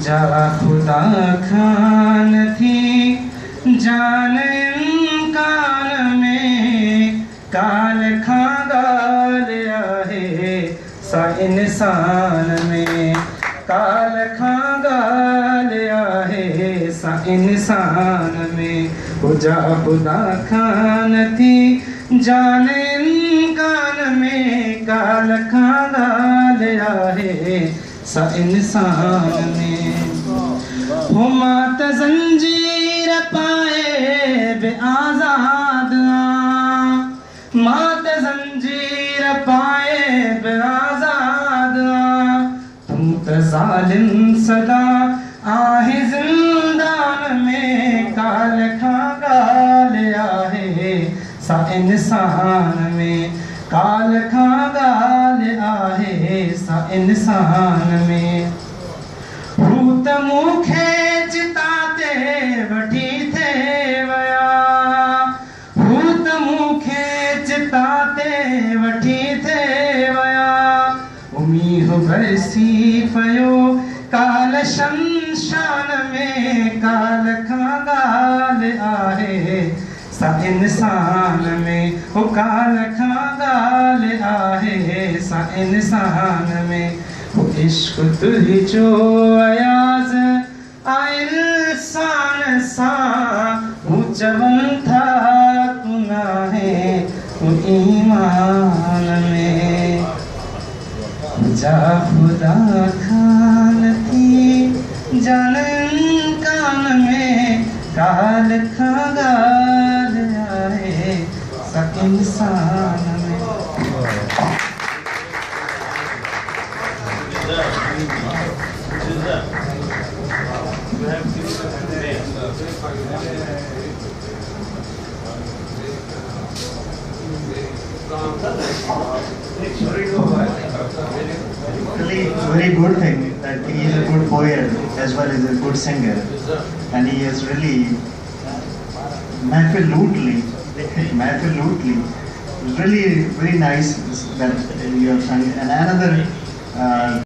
जा खुदा खान थी जान इम्कान में काल खागाल आहे सा इंसान में काल खागाल आहे सा इंसान में जा खुदा खान थी जान इम्कान में काल खागाल आहे सा इंसान में हुमात जंजीर पाए बे आजाद मात जंजीर पाए बे आजाद तुम तो जालिम सदा आहे जिंदान में काल खागाल आहे सा इंसान में काल खागाल आहे सा इंसान में भूत मुखे चिताते वठी थे वया भूत मुखे चिताते वठी थे वया उमी हो बरसी पयो काल शमशान में काल खागाल आहे सा इंसान में हो काल खागाल आहे सा इंसान में हो इश्क तुझो अयाज आयल सान सा चवन था तुना है ईमान में जा खुदा खान थी जान कान में काल खागाल आहे सा इंसान में Really very good thing that he is a good poet as well as a good singer, and he is really mahfilutely really very nice that you have sung. And another